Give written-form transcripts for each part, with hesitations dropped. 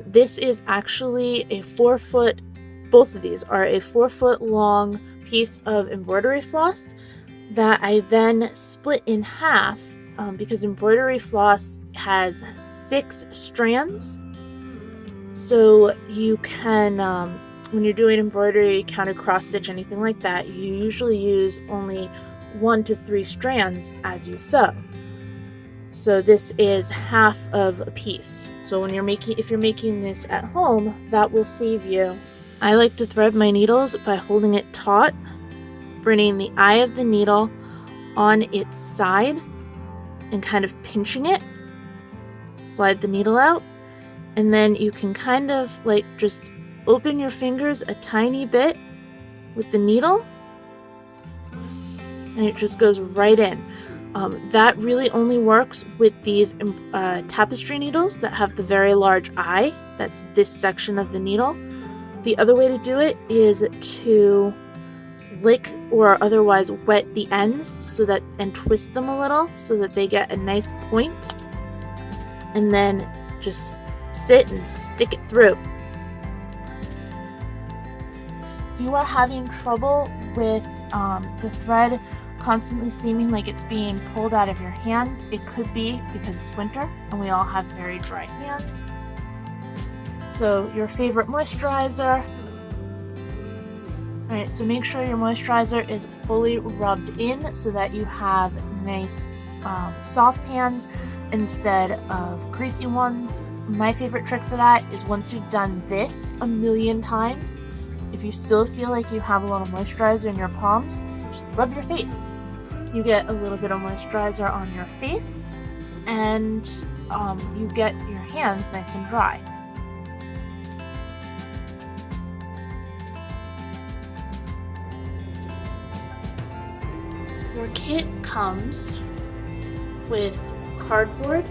This is actually a 4-foot, both of these are a 4-foot long piece of embroidery floss that I then split in half because embroidery floss has 6 strands. So you can, when you're doing embroidery, counted cross stitch, anything like that, you usually use only 1 to 3 strands as you sew. So this is half of a piece. So when if you're making this at home, that will save you. I like to thread my needles by holding it taut, bringing the eye of the needle on its side and kind of pinching it. Slide the needle out, and then you can kind of like just open your fingers a tiny bit with the needle, and it just goes right in. That really only works with these tapestry needles that have the very large eye. That's this section of the needle. The other way to do it is to lick or otherwise wet the ends and twist them a little so that they get a nice point, and then just sit and stick it through. If you are having trouble with the thread constantly seeming like it's being pulled out of your hand, it could be because it's winter and we all have very dry hands. So your favorite moisturizer. Alright, so make sure your moisturizer is fully rubbed in so that you have nice soft hands instead of greasy ones. My favorite trick for that is once you've done this a million times, if you still feel like you have a lot of moisturizer in your palms, just rub your face. You get a little bit of moisturizer on your face, and you get your hands nice and dry. Your kit comes with cardboard,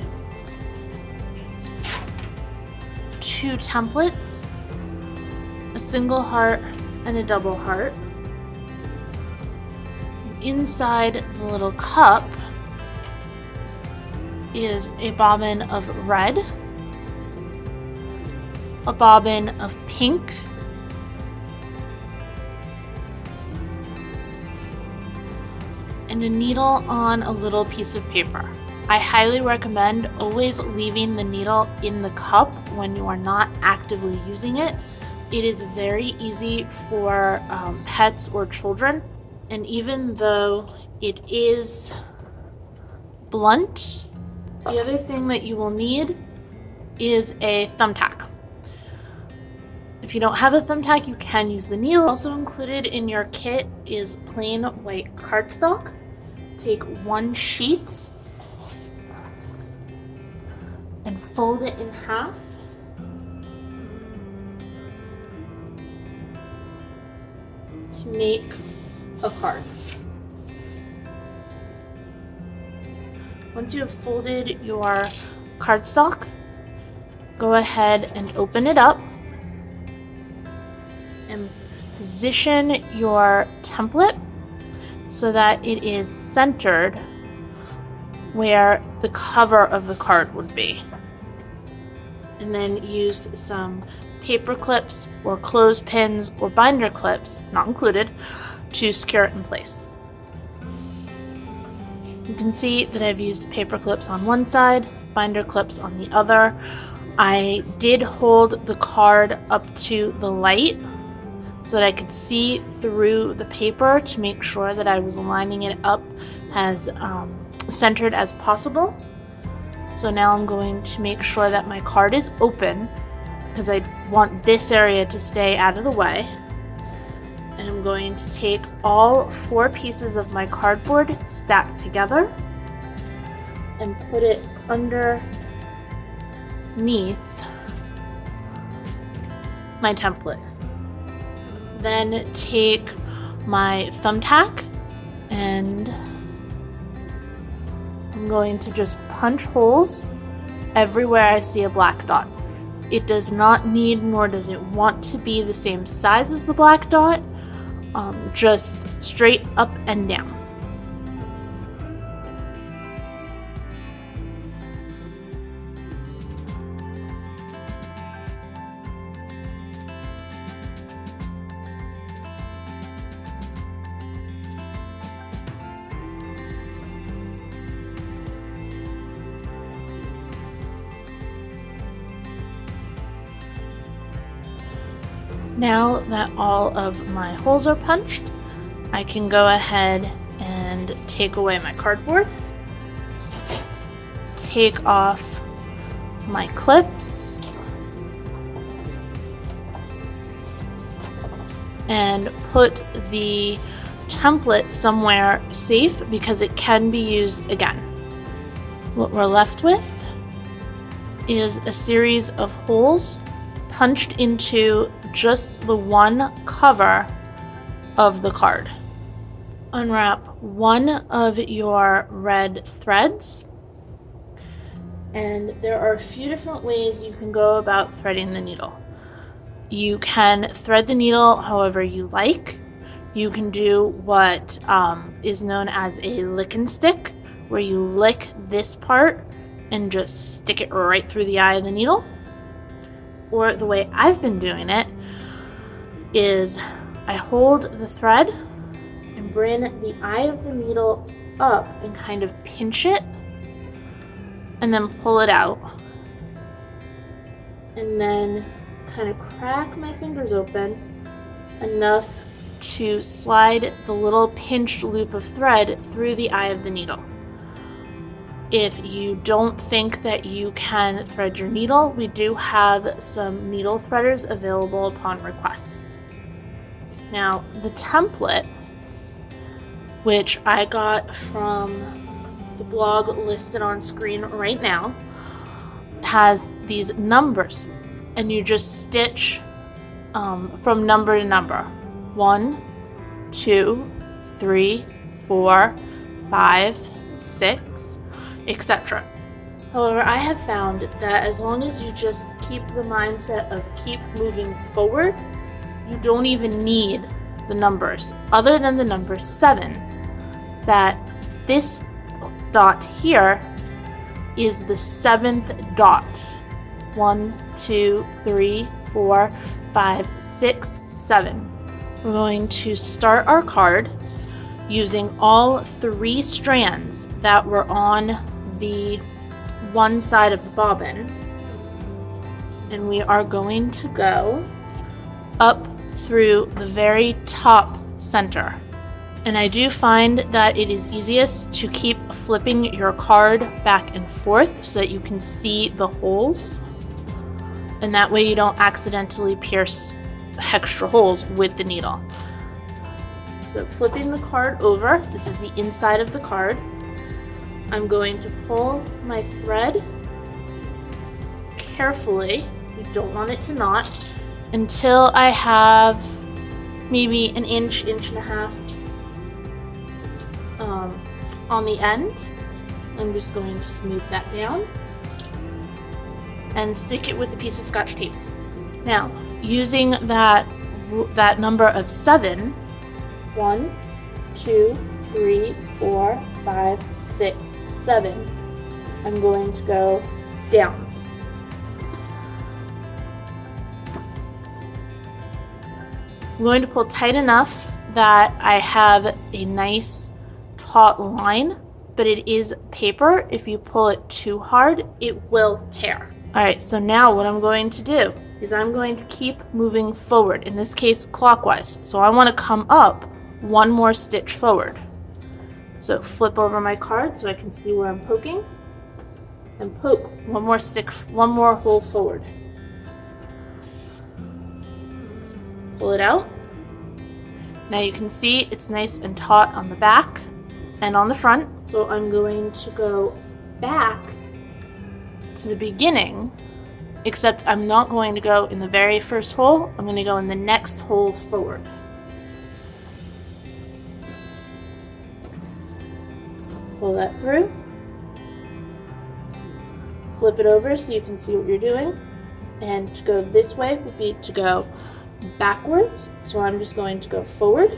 2 templates, a single heart and a double heart. Inside the little cup is a bobbin of red, a bobbin of pink, and a needle on a little piece of paper. I highly recommend always leaving the needle in the cup when you are not actively using it. It is very easy for pets or children, and even though it is blunt, the other thing that you will need is a thumbtack. If you don't have a thumbtack, you can use the needle. Also included in your kit is plain white cardstock. Take 1 sheet and fold it in half. To make a card. Once you have folded your cardstock, go ahead and open it up and position your template so that it is centered where the cover of the card would be. And then use some paper clips or clothespins or binder clips, not included, to secure it in place. You can see that I've used paper clips on one side, binder clips on the other. I did hold the card up to the light so that I could see through the paper to make sure that I was lining it up as centered as possible. So now I'm going to make sure that my card is open because I want this area to stay out of the way. And I'm going to take all 4 pieces of my cardboard stacked together and put it underneath my template. Then take my thumbtack and I'm going to just punch holes everywhere I see a black dot. It does not need, nor does it want to be the same size as the black dot, just straight up and down. Now that all of my holes are punched, I can go ahead and take away my cardboard, take off my clips, and put the template somewhere safe because it can be used again. What we're left with is a series of holes punched into just the one cover of the card. Unwrap one of your red threads, and there are a few different ways you can go about threading the needle. You can thread the needle however you like. You can do what is known as a lick and stick, where you lick this part and just stick it right through the eye of the needle. Or the way I've been doing it is I hold the thread and bring the eye of the needle up and kind of pinch it and then pull it out. And then kind of crack my fingers open enough to slide the little pinched loop of thread through the eye of the needle. If you don't think that you can thread your needle, we do have some needle threaders available upon request. Now, the template, which I got from the blog listed on screen right now, has these numbers, and you just stitch from number to number. 1, 2, 3, 4, 5, 6, etc. However, I have found that as long as you just keep the mindset of keep moving forward, you don't even need the numbers, other than the number 7, that this dot here is the 7th dot. 1, 2, 3, 4, 5, 6, 7. We're going to start our card using all 3 strands that were on the one side of the bobbin, and we are going to go up through the very top center. And I do find that it is easiest to keep flipping your card back and forth so that you can see the holes, and that way you don't accidentally pierce extra holes with the needle. So flipping the card over, this is the inside of the card. I'm going to pull my thread carefully, we don't want it to knot, until I have maybe an inch and a half on the end. I'm just going to smooth that down and stick it with a piece of Scotch tape. Now, using that number of 7, 1, 2, 3, 4, 5, 6, 7, I'm going to go down. I'm going to pull tight enough that I have a nice taut line, but it is paper. If you pull it too hard, it will tear. Alright, so now what I'm going to do is I'm going to keep moving forward, in this case clockwise. So I want to come up one more stitch forward. So flip over my card so I can see where I'm poking, and poke one more hole forward. Pull it out. Now you can see it's nice and taut on the back and on the front. So I'm going to go back to the beginning, except I'm not going to go in the very first hole. I'm going to go in the next hole forward. Pull that through. Flip it over so you can see what you're doing. And to go this way would be to go backwards. So I'm just going to go forward.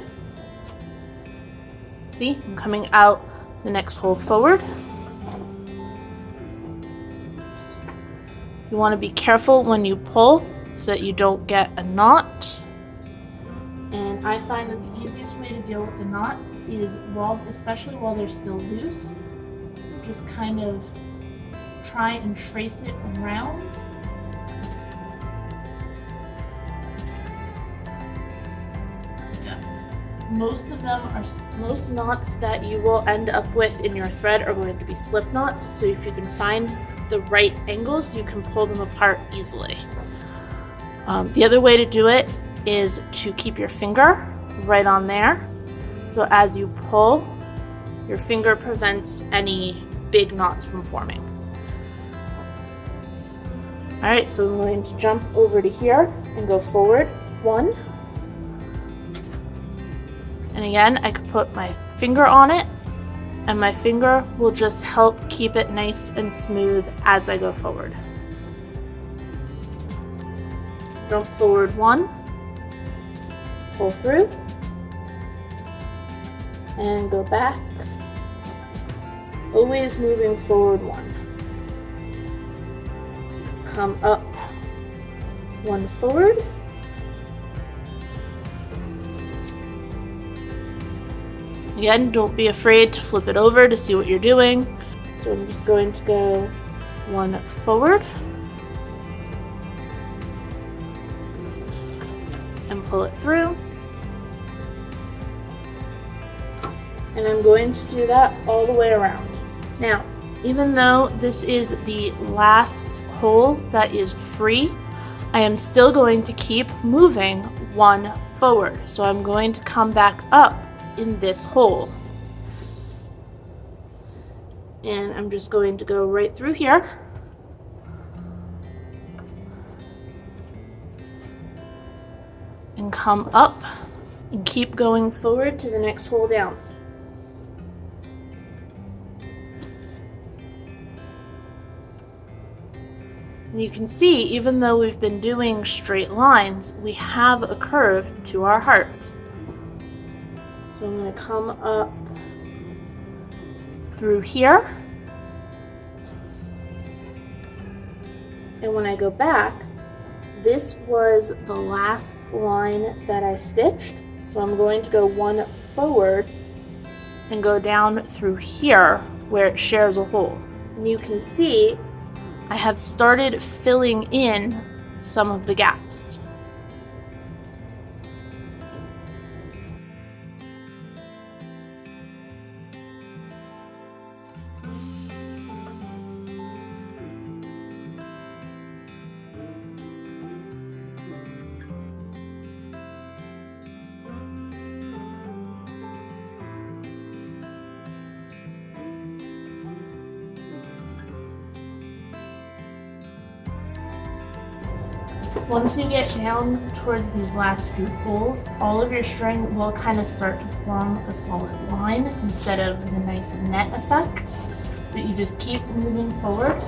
See, I'm coming out the next hole forward. You want to be careful when you pull so that you don't get a knot. And I find that the easiest way to deal with the knots is, especially while they're still loose, just kind of try and trace it around. most knots that you will end up with in your thread are going to be slip knots, so if you can find the right angles, you can pull them apart easily. The other way to do it is to keep your finger right on there, so as you pull, your finger prevents any big knots from forming. Alright, so I'm going to jump over to here and go forward 1. And again, I could put my finger on it, and my finger will just help keep it nice and smooth as I go forward. Jump forward 1, pull through, and go back, always moving forward 1. Come up 1 forward, again, don't be afraid to flip it over to see what you're doing. So I'm just going to go 1 forward and pull it through. And I'm going to do that all the way around. Now, even though this is the last hole that is free, I am still going to keep moving 1 forward. So I'm going to come back up in this hole. And I'm just going to go right through here. And come up and keep going forward to the next hole down. And you can see, even though we've been doing straight lines, we have a curve to our heart. So I'm going to come up through here. And when I go back, this was the last line that I stitched. So I'm going to go 1 forward and go down through here where it shares a hole. And you can see I have started filling in some of the gaps. Once you get down towards these last few holes, all of your string will kind of start to form a solid line instead of the nice net effect, but you just keep moving forward.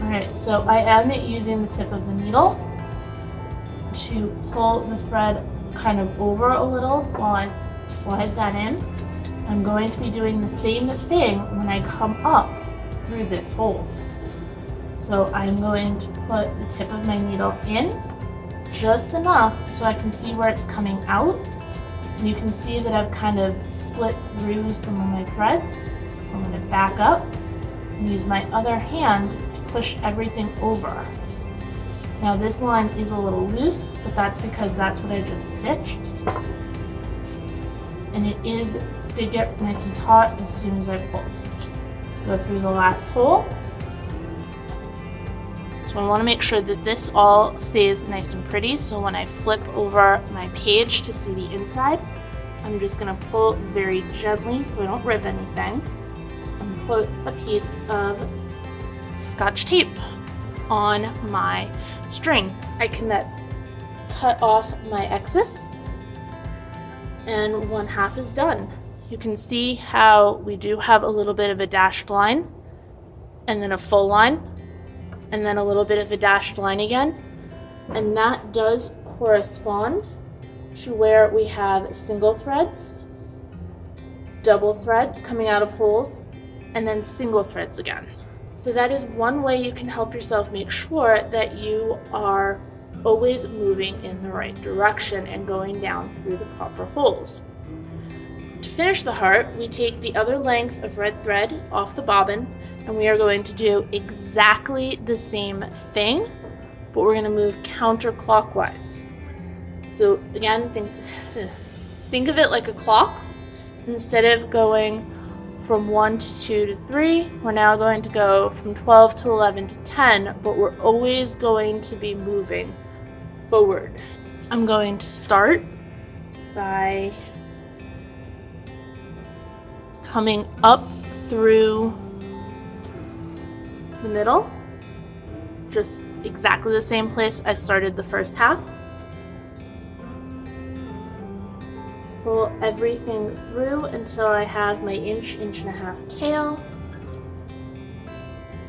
Alright, so I am using the tip of the needle to pull the thread kind of over a little while I slide that in. I'm going to be doing the same thing when I come up through this hole. So I'm going to put the tip of my needle in just enough so I can see where it's coming out. And you can see that I've kind of split through some of my threads. So I'm going to back up and use my other hand push everything over. Now this line is a little loose, but that's because that's what I just stitched. And it did get nice and taut as soon as I pulled. Go through the last hole. So I want to make sure that this all stays nice and pretty, so when I flip over my page to see the inside, I'm just going to pull very gently so I don't rip anything, and put a piece of Scotch tape on my string. I can cut off my excess, and 1/2 is done. You can see how we do have a little bit of a dashed line, and then a full line, and then a little bit of a dashed line again, and that does correspond to where we have single threads, double threads coming out of holes, and then single threads again. So that is one way you can help yourself make sure that you are always moving in the right direction and going down through the proper holes. To finish the heart, we take the other length of red thread off the bobbin, and we are going to do exactly the same thing, but we're going to move counterclockwise. So again, think of it like a clock. Instead of going from 1 to 2 to 3, we're now going to go from 12 to 11 to 10, but we're always going to be moving forward. I'm going to start by coming up through the middle, just exactly the same place I started the first half. Pull everything through until I have my inch and a half tail,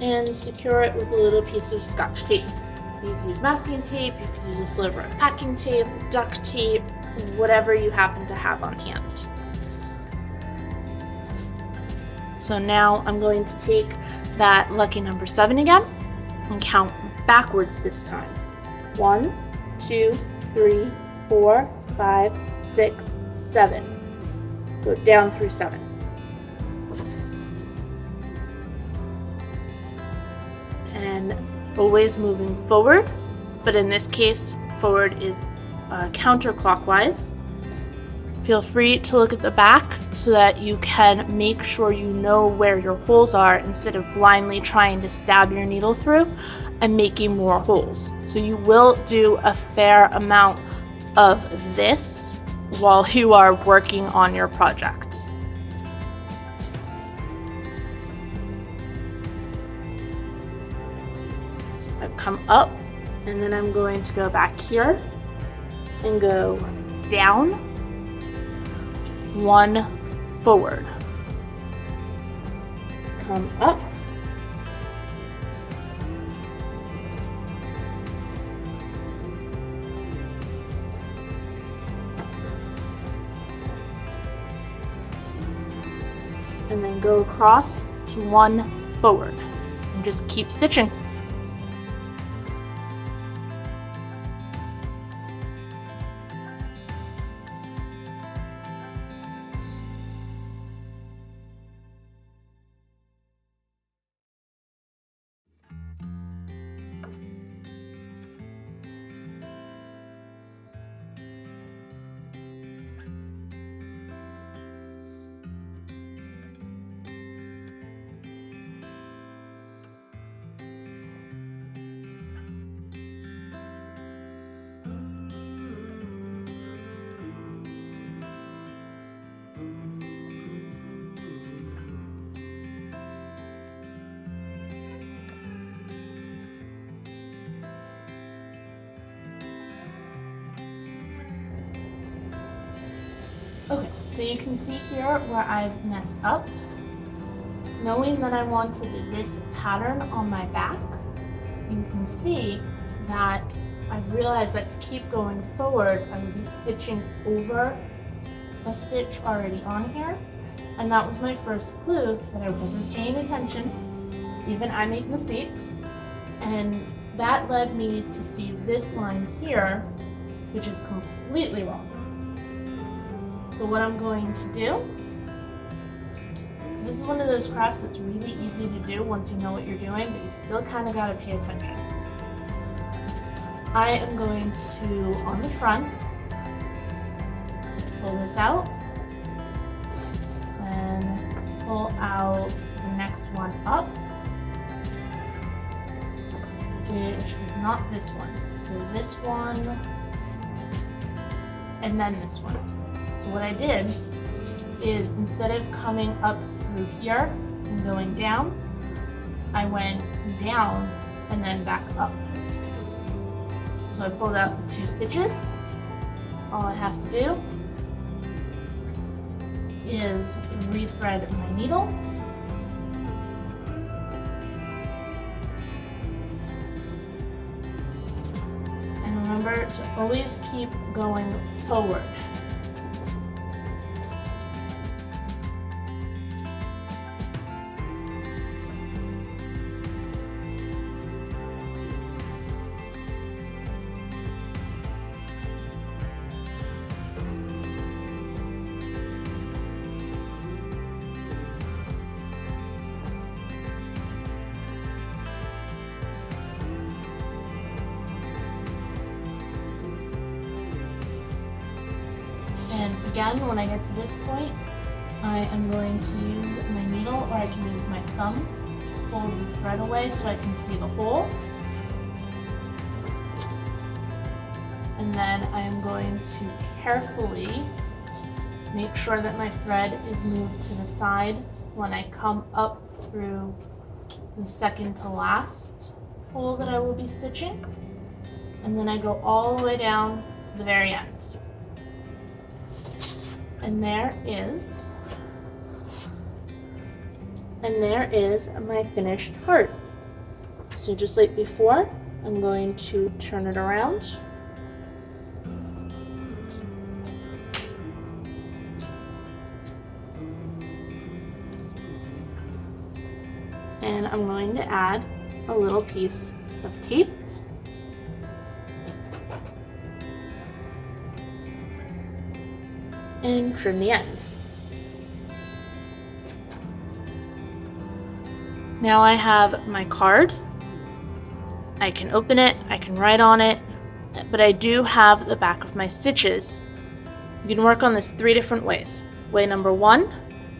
and secure it with a little piece of Scotch tape. You can use masking tape, you can use a sliver of packing tape, duct tape, whatever you happen to have on hand. So now I'm going to take that lucky number 7 again and count backwards this time. 1, 2, 3, 4, 5, 6, 7. Go down through 7. And always moving forward, but in this case, forward is counterclockwise. Feel free to look at the back so that you can make sure you know where your holes are instead of blindly trying to stab your needle through and making more holes. So you will do a fair amount of this while you are working on your project. So I've come up, and then I'm going to go back here and go down, 1 forward, come up, and then go across to 1 forward, and just keep stitching. Okay, so you can see here where I've messed up. Knowing that I wanted this pattern on my back, you can see that I've realized that to keep going forward, I would be stitching over a stitch already on here. And that was my first clue that I wasn't paying attention. Even I make mistakes. And that led me to see this line here, which is completely wrong. So what I'm going to do, because this is one of those crafts that's really easy to do once you know what you're doing, but you still kind of got to pay attention. I am going to, on the front, pull this out, and pull out the next one up, which is not this one. So this one, and then this one. So what I did is, instead of coming up through here and going down, I went down and then back up. So I pulled out the 2 stitches. All I have to do is rethread my needle. And remember to always keep going forward. again, when I get to this point, I am going to use my needle, or I can use my thumb to pull the thread away so I can see the hole. And then I am going to carefully make sure that my thread is moved to the side when I come up through the second to last hole that I will be stitching. And then I go all the way down to the very end. And there is my finished heart. So just like before, I'm going to turn it around. And I'm going to add a little piece of tape. And trim the end. Now I have my card. I can open it, I can write on it, but I do have the back of my stitches. You can work on this 3 different ways. Way number 1,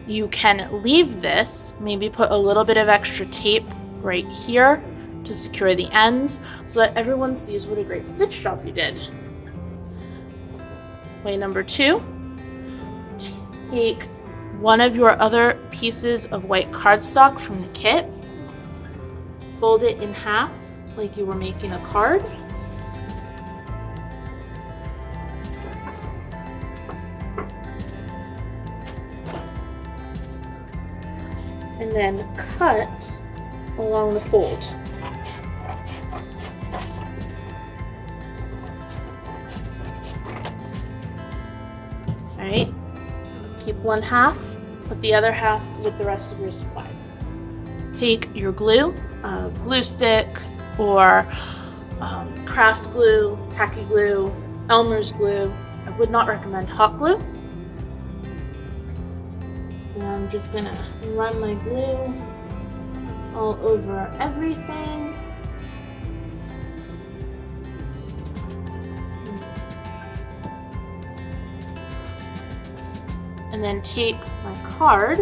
you can leave this, maybe put a little bit of extra tape right here to secure the ends so that everyone sees what a great stitch job you did. Way number 2, take one of your other pieces of white cardstock from the kit, fold it in half like you were making a card, and then cut along the fold. Alright, keep one half, put the other half with the rest of your supplies. Take your glue, glue stick, or craft glue, tacky glue, Elmer's glue. I would not recommend hot glue. And I'm just gonna run my glue all over everything. And then take my card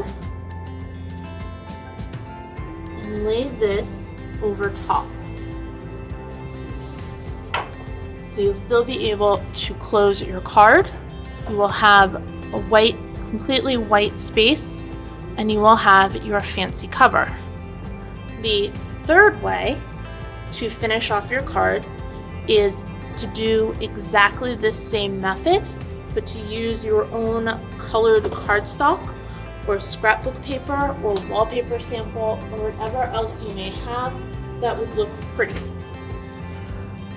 and lay this over top. So you'll still be able to close your card. You will have a white, completely white space, and you will have your fancy cover. The third way to finish off your card is to do exactly this same method, but to use your own colored cardstock or scrapbook paper or wallpaper sample or whatever else you may have that would look pretty.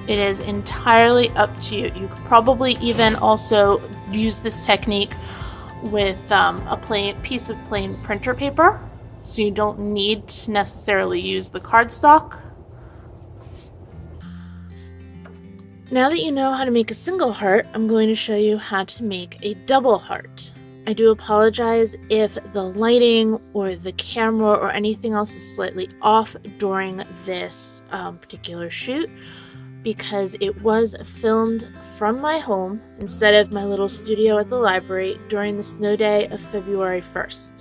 It is entirely up to you. You could probably even also use this technique with a plain piece of plain printer paper, so you don't need to necessarily use the cardstock. Now that you know how to make a single heart, I'm going to show you how to make a double heart. I do apologize if the lighting or the camera or anything else is slightly off during this particular shoot, because it was filmed from my home instead of my little studio at the library during the snow day of February 1st.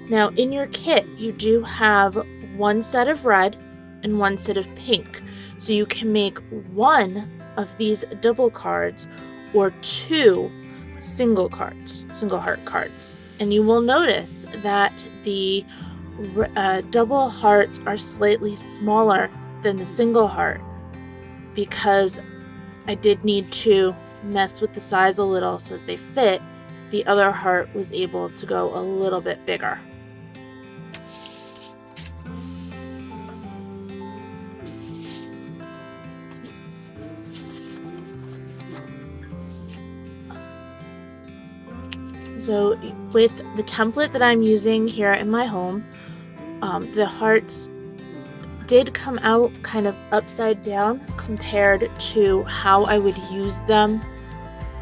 Now in your kit, you do have one set of red and one set of pink, so you can make one of these double cards or 2 single heart cards. And you will notice that the double hearts are slightly smaller than the single heart, because I did need to mess with the size a little so that they fit. The other heart was able to go a little bit bigger. So with the template that I'm using here in my home, the hearts did come out kind of upside down compared to how I would use them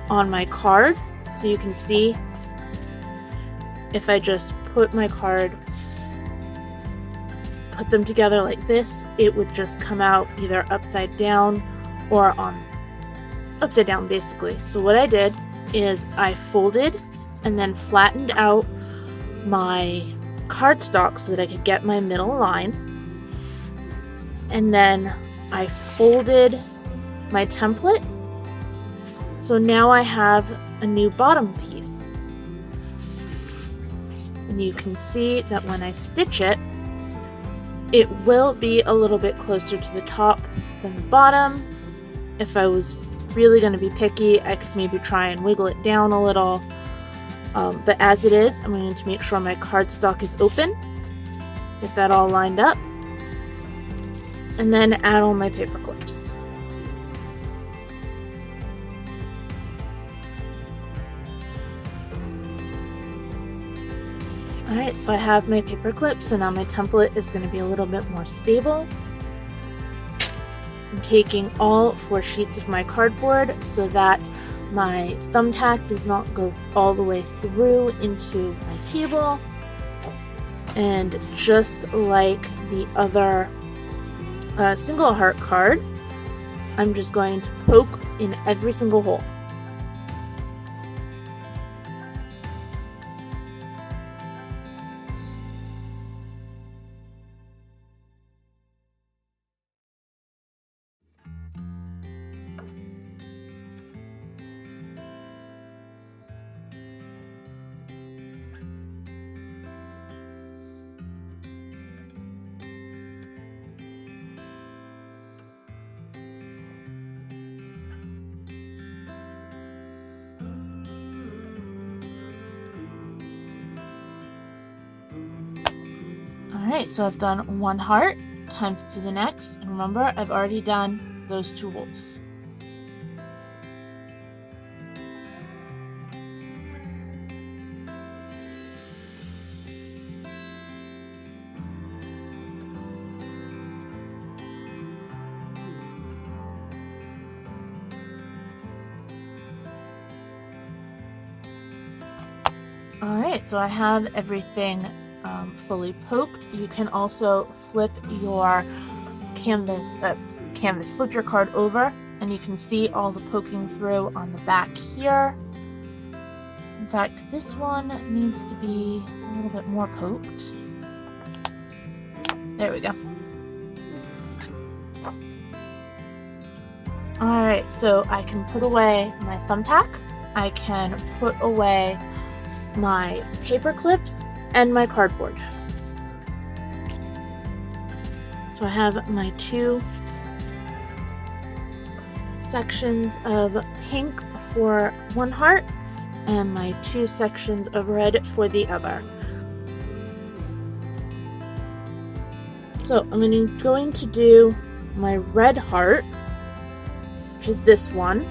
on my card. So you can see if I just put my card, put them together like this, it would just come out either upside down or on upside down basically. So what I did is I folded and then flattened out my cardstock so that I could get my middle line. And then I folded my template. So now I have a new bottom piece. And you can see that when I stitch it, it will be a little bit closer to the top than the bottom. If I was really going to be picky, I could maybe try and wiggle it down a little. But as it is, I'm going to make sure my cardstock is open. Get that all lined up. And then add on my paper clips. Alright, so I have my paper clips, so now my template is going to be a little bit more stable. I'm taking all 4 sheets of my cardboard so that my thumbtack does not go all the way through into my table. And just like the other single heart card, I'm just going to poke in every single hole. Alright, so I've done 1 heart, time to do the next, and remember, I've already done those 2 holes. Alright, so I have everything fully poked. You can also flip your flip your card over, and you can see all the poking through on the back here. In fact, this one needs to be a little bit more poked. There we go. Alright, so I can put away my thumbtack, I can put away my paper clips, and my cardboard. So I have my 2 sections of pink for 1 heart and my 2 sections of red for the other. So I'm going to do my red heart, which is this one,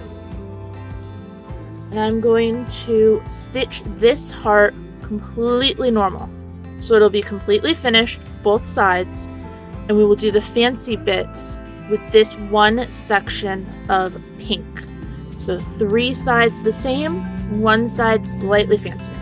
and I'm going to stitch this heart completely normal. So it'll be completely finished, both sides, and we will do the fancy bits with this 1 section of pink. So 3 sides the same, 1 side slightly fancier.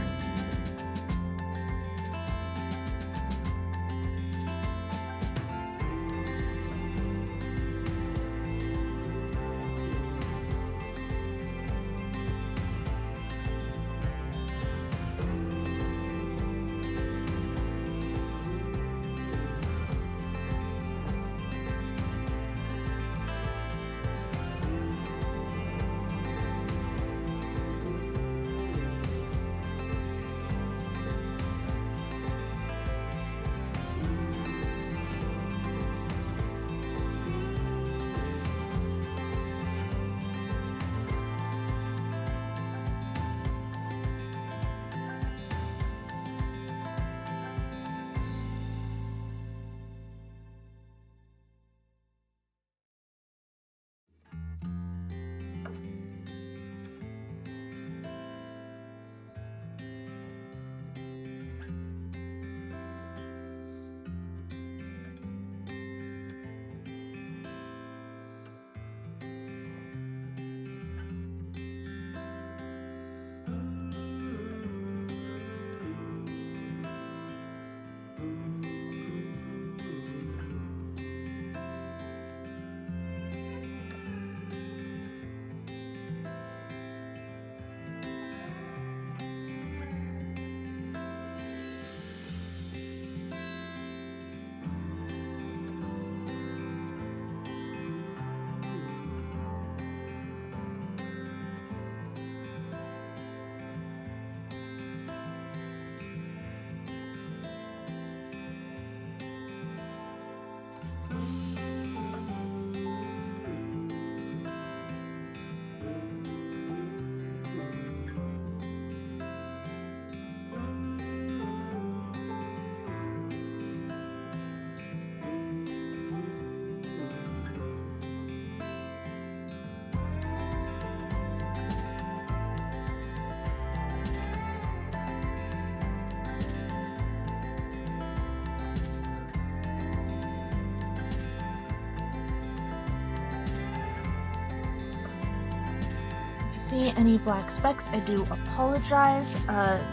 see any black specks, I do apologize.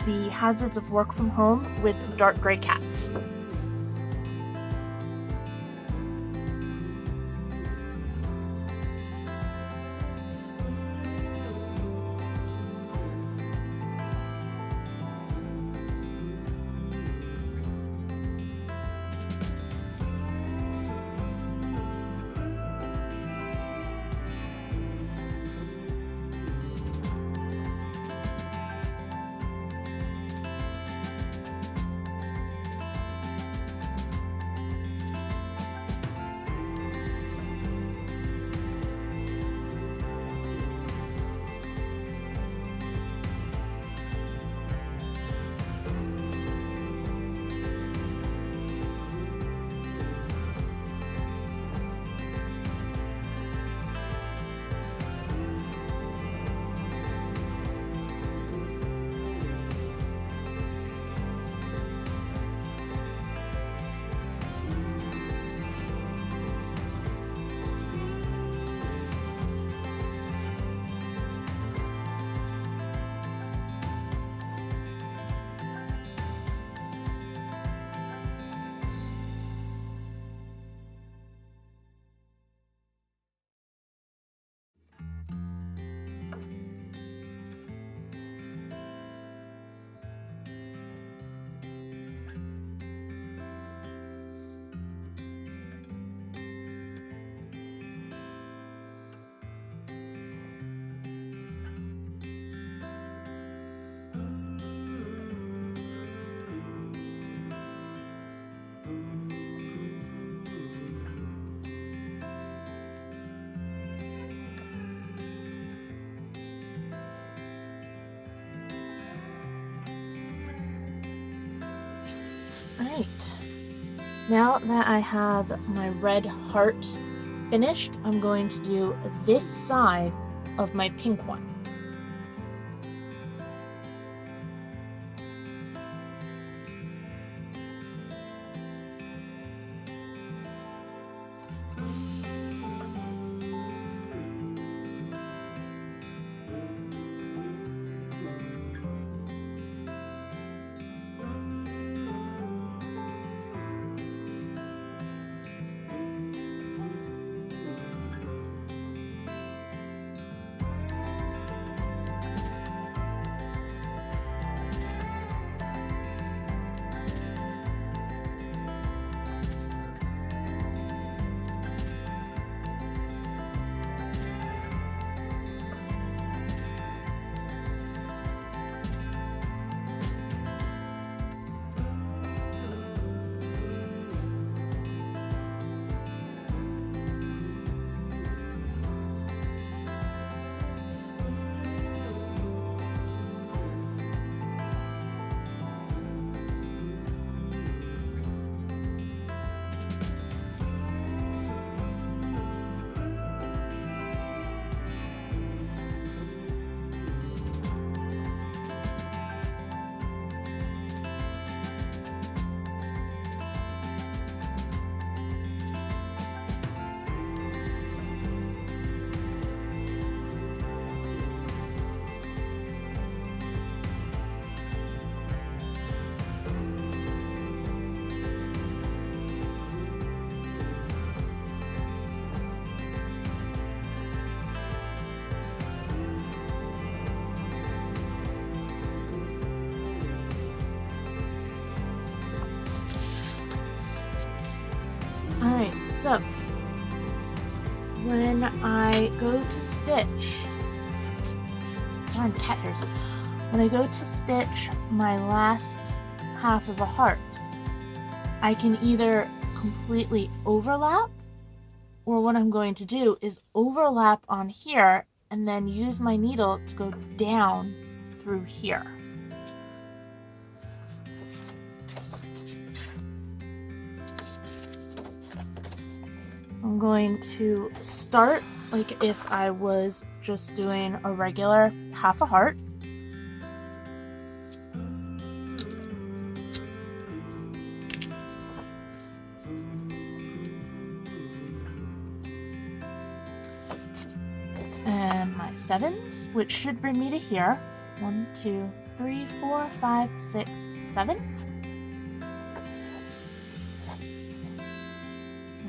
The hazards of work from home with dark gray cats. Alright, now that I have my red heart finished, I'm going to do this side of my pink one. Alright, so when I go to stitch, darn cat hairs. When I go to stitch my last half of a heart, I can either completely overlap, or what I'm going to do is overlap on here and then use my needle to go down through here. I'm going to start like if I was just doing a regular half a heart. And my sevens, which should bring me to here. 1, 2, 3, 4, 5, 6, 7.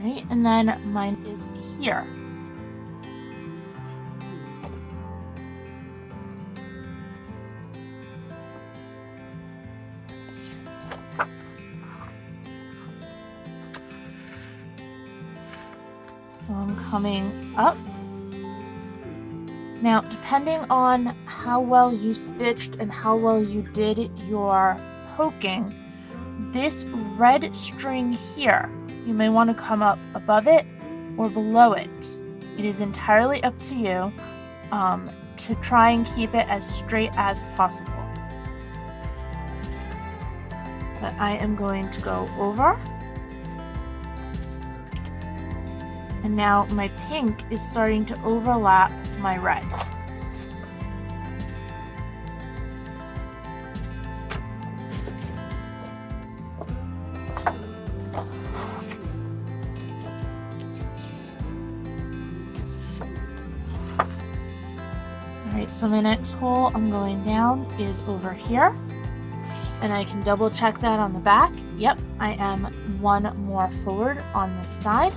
Right, and then mine is here. So I'm coming up. Now, depending on how well you stitched and how well you did your poking, this red string here, you may want to come up above it or below it. It is entirely up to you to try and keep it as straight as possible. But I am going to go over. And now my pink is starting to overlap my red. Alright, so my next hole I'm going down is over here. And I can double check that on the back. Yep, I am one more forward on this side.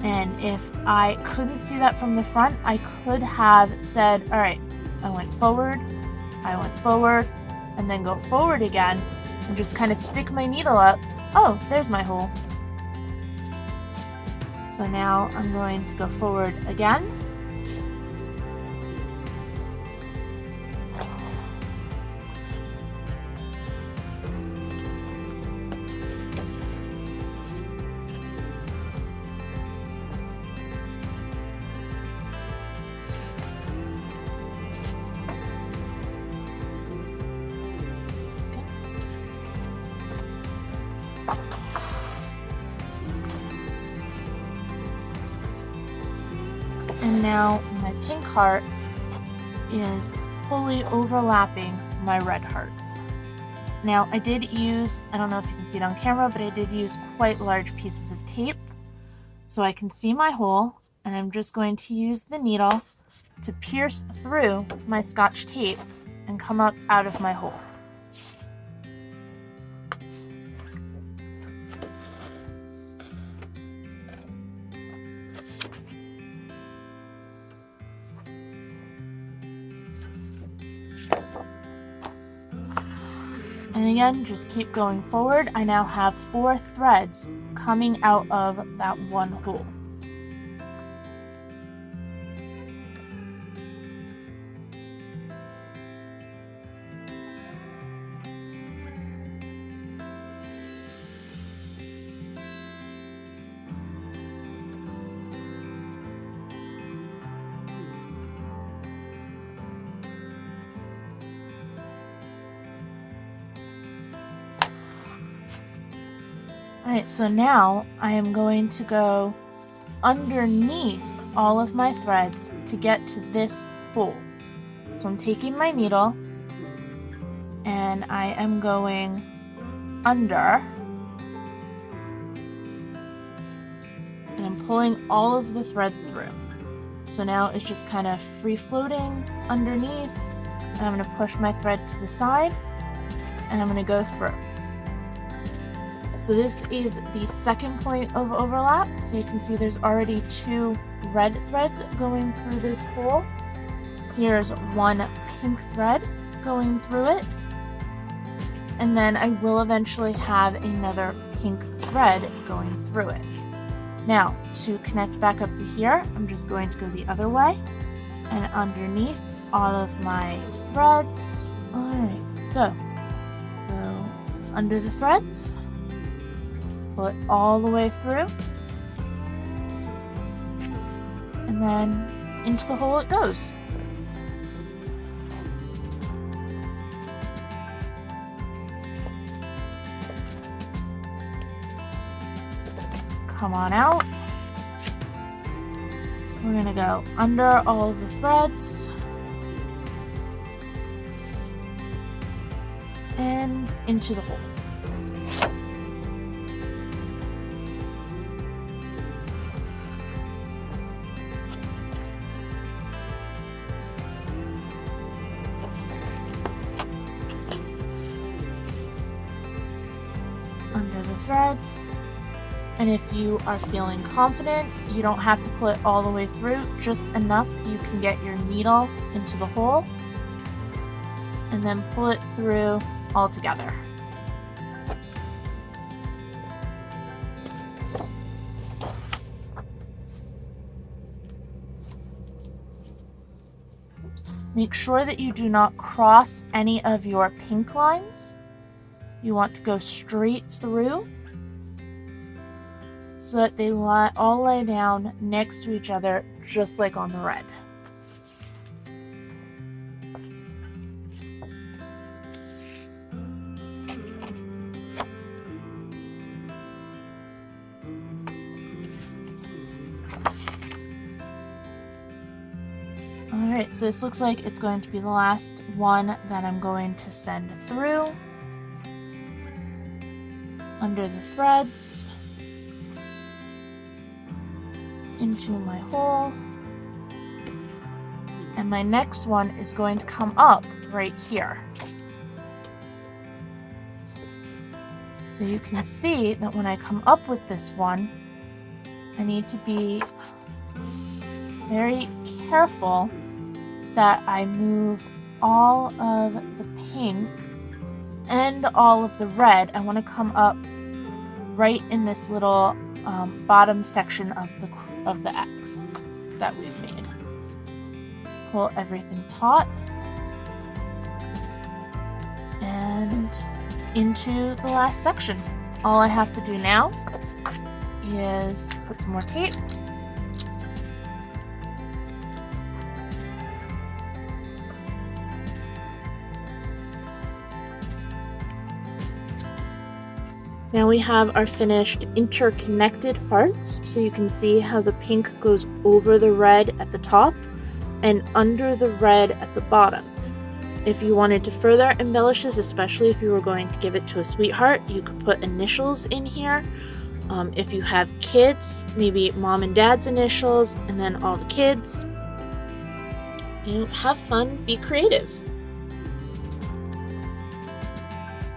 And if I couldn't see that from the front, I could have said, all right, I went forward, and then go forward again, and just kind of stick my needle up. Oh, there's my hole. So now I'm going to go forward again. And now my pink heart is fully overlapping my red heart. Now I did use, I don't know if you can see it on camera, but I did use quite large pieces of tape so I can see my hole, and I'm just going to use the needle to pierce through my Scotch tape and come up out of my hole. And again, just keep going forward. I now have 4 threads coming out of that one hole. Alright, so now I am going to go underneath all of my threads to get to this hole. So I'm taking my needle and I am going under, and I'm pulling all of the thread through. So now it's just kind of free floating underneath, and I'm going to push my thread to the side and I'm going to go through. So this is the second point of overlap. So you can see there's already 2 red threads going through this hole. Here's 1 pink thread going through it. And then I will eventually have another pink thread going through it. Now, to connect back up to here, I'm just going to go the other way and underneath all of my threads. Alright, so go under the threads. Pull it all the way through, and then into the hole it goes. Come on out. We're going to go under all of the threads and into the hole. under the threads. And if you are feeling confident, you don't have to pull it all the way through, just enough you can get your needle into the hole and then pull it through all together. Make sure that you do not cross any of your pink lines. You want to go straight through so that they all lay down next to each other, just like on the red. Alright, so this looks like it's going to be the last one that I'm going to send through under the threads into my hole, and my next one is going to come up right here. So you can see that when I come up with this one, I need to be very careful that I move all of the pink and all of the red. I want to come up right in this little bottom section of the X that we've made. Pull everything taut and into the last section. All I have to do now is put some more tape. Now we have our finished interconnected parts, so you can see how the pink goes over the red at the top and under the red at the bottom. If you wanted to further embellish this, especially if you were going to give it to a sweetheart, you could put initials in here. If you have kids, maybe mom and dad's initials and then all the kids. Have fun, be creative.